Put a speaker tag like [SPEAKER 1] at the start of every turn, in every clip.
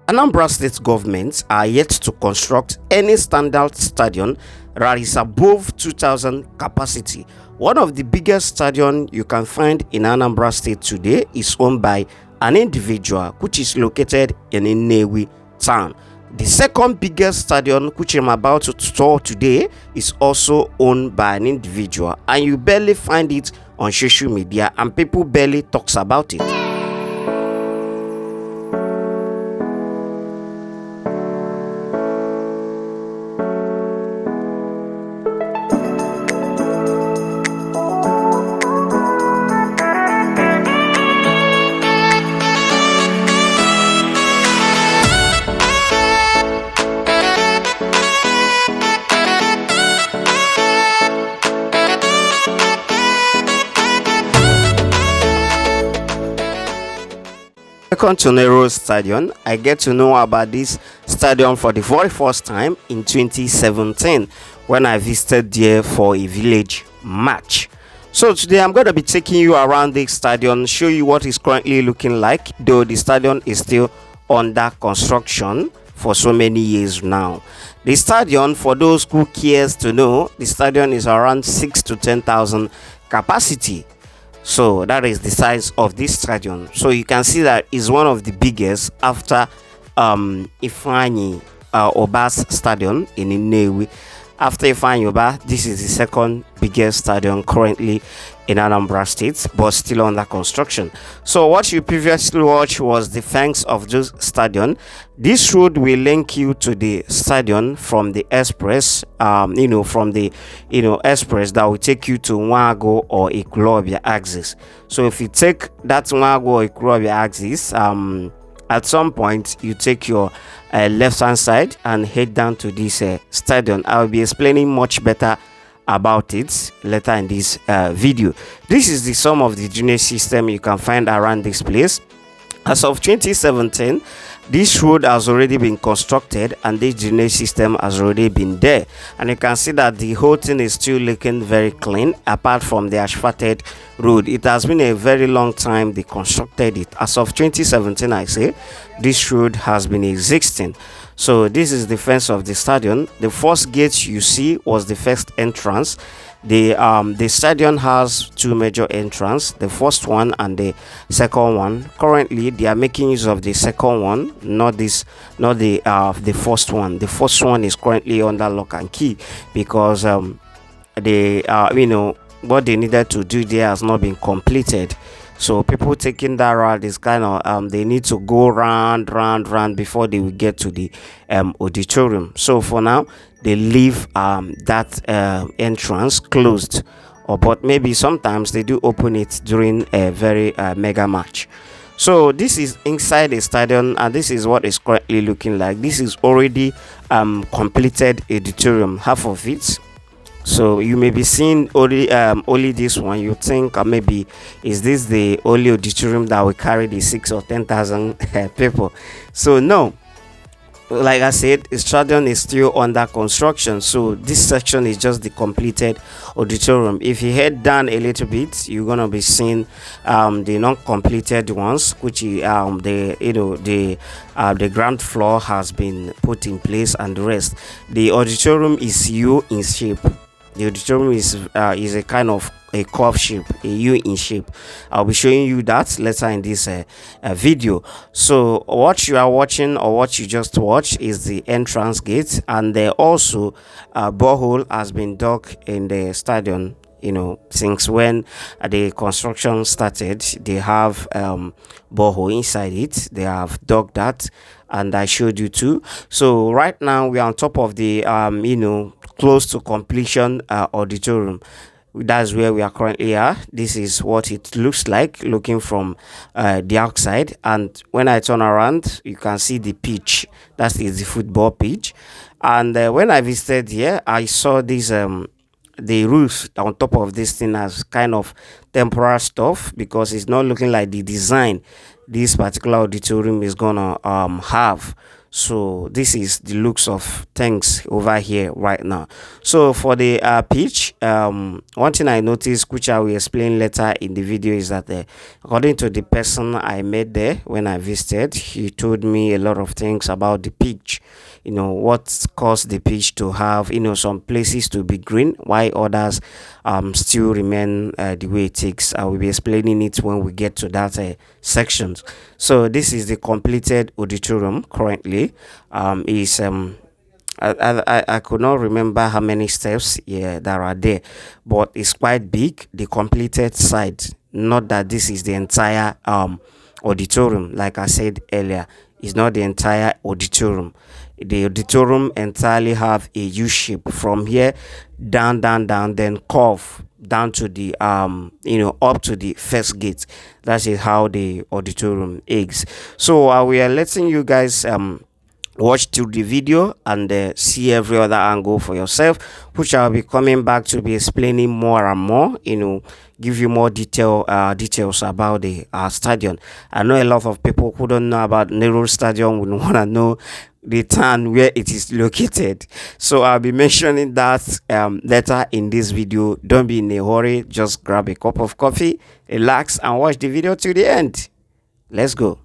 [SPEAKER 1] Anambra state governments are yet to construct any standard stadium that is above 2,000 capacity. One of the biggest stadiums you can find in Anambra state today is owned by an individual, which is located in Nnewi town. The second biggest stadium, which I'm about to tour today, is also owned by an individual, and you barely find it on social media and people barely talks about it. Welcome to Nero Stadium. I get to know about this stadium for the very first time in 2017 when I visited there for a village match. So today I'm going to be taking you around the stadium, show you what it's currently looking like, though the stadium is still under construction for so many years now. The stadium, for those who cares to know, the stadium is around 6 to 10,000 capacity. So that is the size of this stadium. So you can see that is one of the biggest after Ifeanyi Oba's stadium in Nnewi. After Ifeanyi Oba, this is the second biggest stadium currently in Anambra State, but still under construction. So what you previously watched was the flanks of this stadium. This road will link you to the stadium from the express, from the express that will take you to Nwago or Ekulobia axis. So if you take that Nwago or Ekulobia axis, at some point you take your left hand side and head down to this stadium. I'll be explaining much better about it later in this video. This is the sum of the drainage system you can find around this place. As of 2017, this road has already been constructed and this drainage system has already been there, and you can see that the whole thing is still looking very clean apart from the asphalted road. It has been a very long time they constructed it. As of 2017, I say this road has been existing. So this is the fence of the stadium. The first gate you see was the first entrance. The stadium has two major entrances, the first one and the second one. Currently they are making use of the second one, not the first one. The first one is currently under lock and key because what they needed to do there has not been completed. So people taking that route is kind of they need to go round before they will get to the auditorium. So for now they leave that entrance closed, but maybe sometimes they do open it during a very mega match. So this is inside the stadium and this is what it's currently looking like. This is already completed auditorium, half of it. So you may be seeing only this one. You think maybe is this the only auditorium that will carry the 6 or 10,000 people? So no, like I said, the stadium is still under construction. So this section is just the completed auditorium. If you head down a little bit, you're gonna be seeing the non-completed ones, which the ground floor has been put in place, and the rest. The auditorium is U in shape. The auditorium is a kind of a curve shape, a U in shape. I'll be showing you that later in this video. So what you are watching, or what you just watched, is the entrance gate, and there also a borehole has been dug in the stadium. Since when the construction started, they have borehole inside it. They have dug that, and I showed you too. So right now we are on top of the close to completion auditorium. That's where we are currently at. This is what it looks like looking from the outside, and when I turn around you can see the pitch. That is the football pitch. And when I visited here, I saw this the roof on top of this thing as kind of temporary stuff, because it's not looking like the design this particular auditorium is gonna have. So this is the looks of things over here right now. So for the pitch, one thing I noticed, which I will explain later in the video, is that according to the person I met there when I visited, he told me a lot of things about the pitch. What caused the pitch to have some places to be green, while others still remain the way it is. I will be explaining it when we get to that section. So this is the completed auditorium currently. Is I could not remember how many steps that are there, but it's quite big. The completed side, not that this is the entire auditorium. Like I said earlier, it's not the entire auditorium. The auditorium entirely have a U shape from here down, then curve down to the up to the first gate. That is how the auditorium is. So we are letting you guys watch through the video and see every other angle for yourself, which I'll be coming back to be explaining more and more, give you more details about the stadium. I know a lot of people who don't know about Nehru Stadium would want to know the town where it is located, so I'll be mentioning that later in this video. Don't be in a hurry, just grab a cup of coffee, relax, and watch the video to the end. Let's go.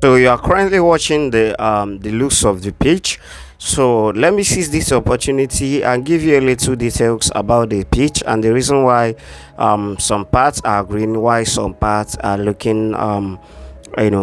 [SPEAKER 1] So you are currently watching the looks of the pitch. So let me seize this opportunity and give you a little details about the pitch and the reason why some parts are green, why some parts are looking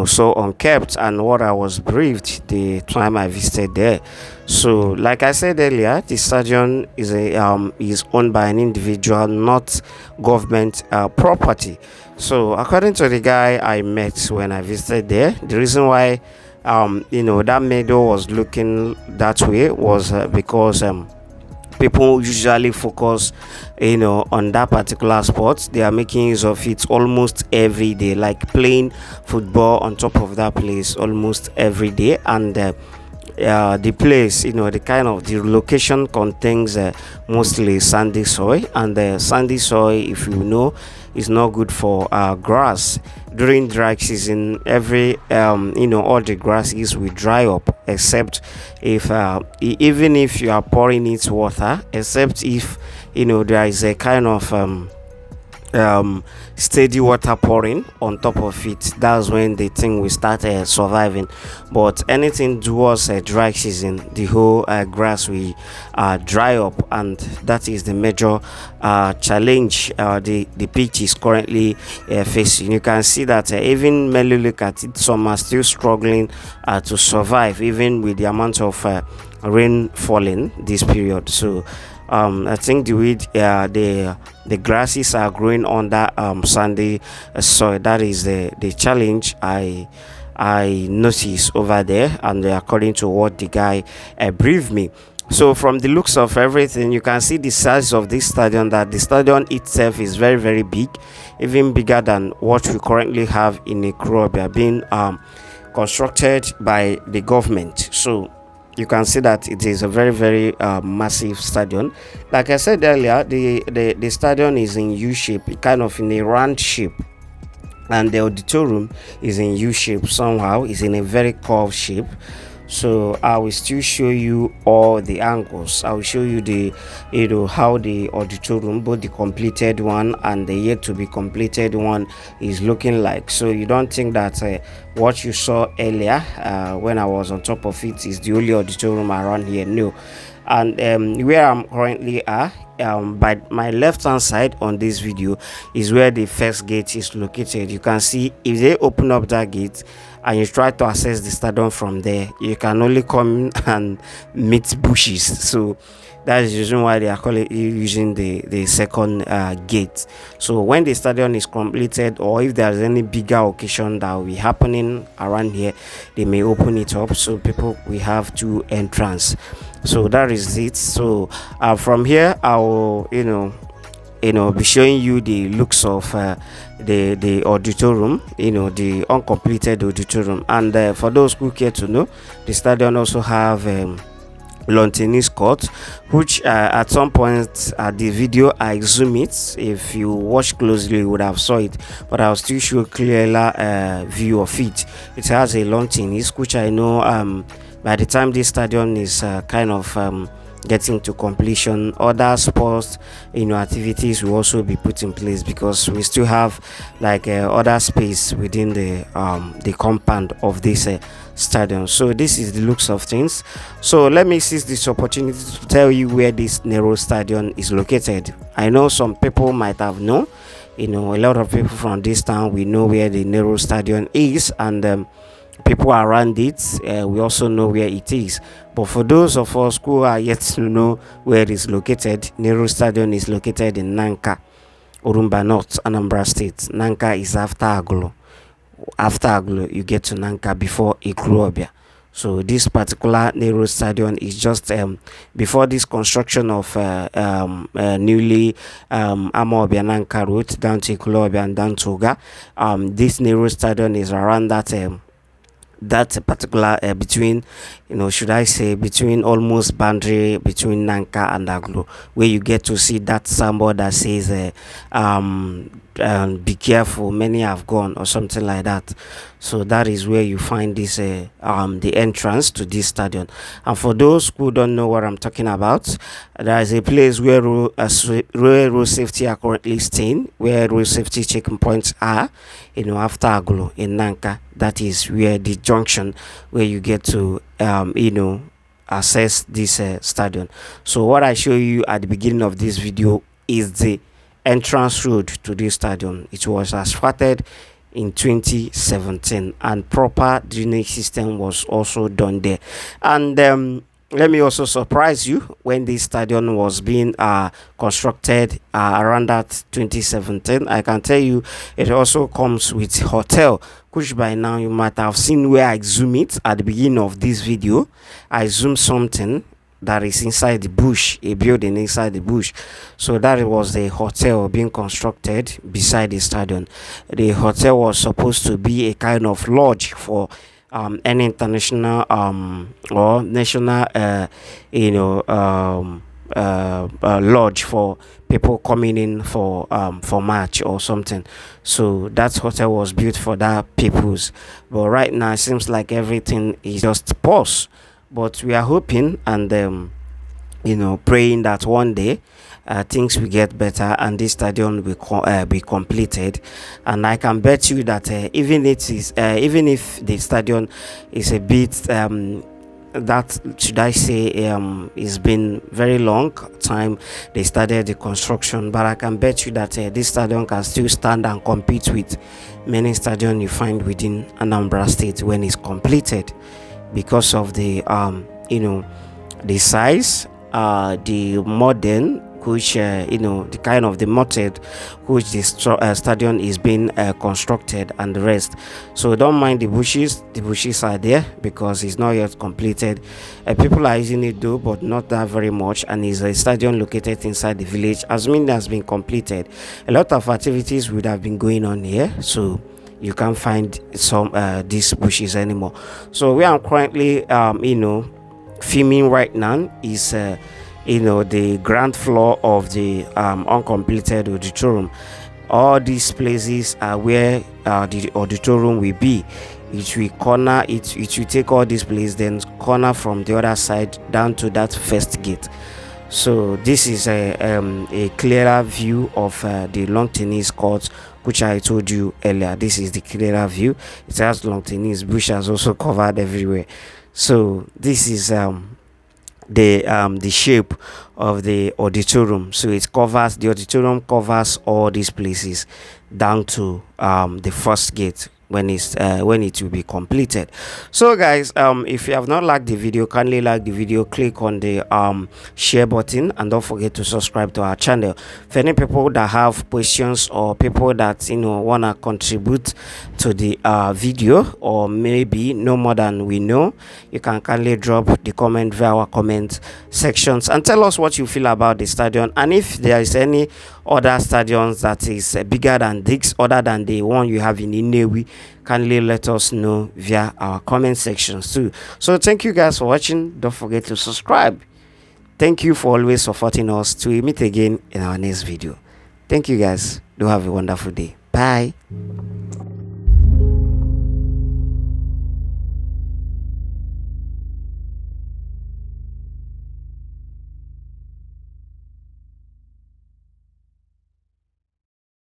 [SPEAKER 1] so unkept, and what I was briefed the time I visited there. So like I said earlier, the stadium is owned by an individual, not government property. So according to the guy I met when I visited there, the reason why that meadow was looking that way was because People usually focus, on that particular sport. They are making use of it almost every day, like playing football on top of that place almost every day. And the place, the location contains mostly sandy soil, and the sandy soil, if you know, is not good for grass. During dry season, every all the grasses will dry up, except if even if you are pouring it water, except if there is a kind of steady water pouring on top of it. That's when the thing will start surviving. But anything towards dry season, the whole grass will dry up, and that is the major challenge the pitch is currently facing. You can see that even when you look at it, some are still struggling to survive, even with the amount of rain falling this period. So I think the way the grasses are growing under sandy soil, that is the challenge I notice over there, and according to what the guy briefed me. So from the looks of everything, you can see the size of this stadium, that the stadium itself is very, very big, even bigger than what we currently have in Ekurobia, being constructed by the government. So you can see that it is a very, very massive stadium. Like I said earlier, the stadium is in U shape, kind of in a round shape, and the auditorium is in U shape somehow. It's in a very curved shape. So I will still show you all the angles. I will show you the how the auditorium, both the completed one and the yet to be completed one, is looking like. So you don't think that what you saw earlier when I was on top of it is the only auditorium around here. No. And where I'm currently at, by my left hand side on this video, is where the first gate is located. You can see if they open up that gate and you try to access the stadium from there, you can only come and meet bushes. So that is the reason why they are using the second gate. So when the stadium is completed, or if there's any bigger occasion that will be happening around here, they may open it up, so people will have two entrance. So that is it. So from here, I will be showing you the looks of the auditorium, the uncompleted auditorium. And for those who care to know, the stadium also have lawn tennis court, which at some point the video I zoom it. If you watch closely, you would have saw it, but I'll still show clearer view of it. It has a lawn tennis, which I know by the time this stadium is kind of getting to completion, other sports activities will also be put in place, because we still have like other space within the compound of this stadium. So this is the looks of things. So let me seize this opportunity to tell you where this narrow stadium is located. I know some people might have known, a lot of people from this town, we know where the narrow stadium is, and people around it, we also know where it is. But for those of us who are yet to know where it is located, Nehru Stadium is located in Nanka, Urumba North, Anambra State. Nanka is after Aglo. After Aglo, you get to Nanka before Ekurobia. So this particular Nehru Stadium is just before this construction of newly Amobia Nanka route down to Ekurobia and down to Uga. This Nehru Stadium is around that particular between, should I say, between almost boundary between Nanka and Aglo, where you get to see that symbol that says be careful, many have gone, or something like that. So that is where you find this the entrance to this stadium. And for those who don't know what I'm talking about, there is a place where road safety are currently staying, where road safety checking points are, after Aglo in Nanka. That is where the junction where you get to access this stadium. So what I show you at the beginning of this video is the entrance road to this stadium. It was asphalted in 2017, and proper drainage system was also done there. And let me also surprise you, when this stadium was being constructed around that 2017, I can tell you it also comes with hotel, which by now you might have seen where I zoom it at the beginning of this video. I zoom something that is inside the bush, a building inside the bush. So that was the hotel being constructed beside the stadium. The hotel was supposed to be a kind of lodge for any international or national lodge for people coming in for match or something. So that hotel was built for that purpose, but right now it seems like everything is just paused. But we are hoping and praying that one day things will get better and this stadium will be completed. And I can bet you that even if the stadium is a bit that should I say it's been very long time they started the construction, but I can bet you that this stadium can still stand and compete with many stadiums you find within Anambra State when it's completed, because of the the size, the modern, which the kind of the method which the stadium is being constructed, and the rest. So don't mind the bushes are there because it's not yet completed. People are using it though, but not that very much, and it's a stadium located inside the village. As it has been completed, a lot of activities would have been going on here, so you can't find some these bushes anymore. So where I'm currently filming right now is the ground floor of the uncompleted auditorium. All these places are where the auditorium will be. It will corner it will take all these places, then corner from the other side down to that first gate. So this is a clearer view of the long tennis court, which I told you earlier. This is the clearer view. It has long tennis bush has also covered everywhere. So this is the shape of the auditorium. So the auditorium covers all these places down to the first gate when it will be completed. So guys, if you have not liked the video, kindly like the video, click on the share button, and don't forget to subscribe to our channel. For any people that have questions or people that want to contribute to the video, or maybe know more than we know, you can kindly drop the comment via our comment sections and tell us what you feel about the stadium, and if there is any other stadiums that is bigger than this, other than the one you have in Inewi, kindly let us know via our comment sections too. So thank you guys for watching. Don't forget to subscribe. Thank you for always supporting us. Till we meet again in our next video. Thank you guys. Do have a wonderful day. Bye.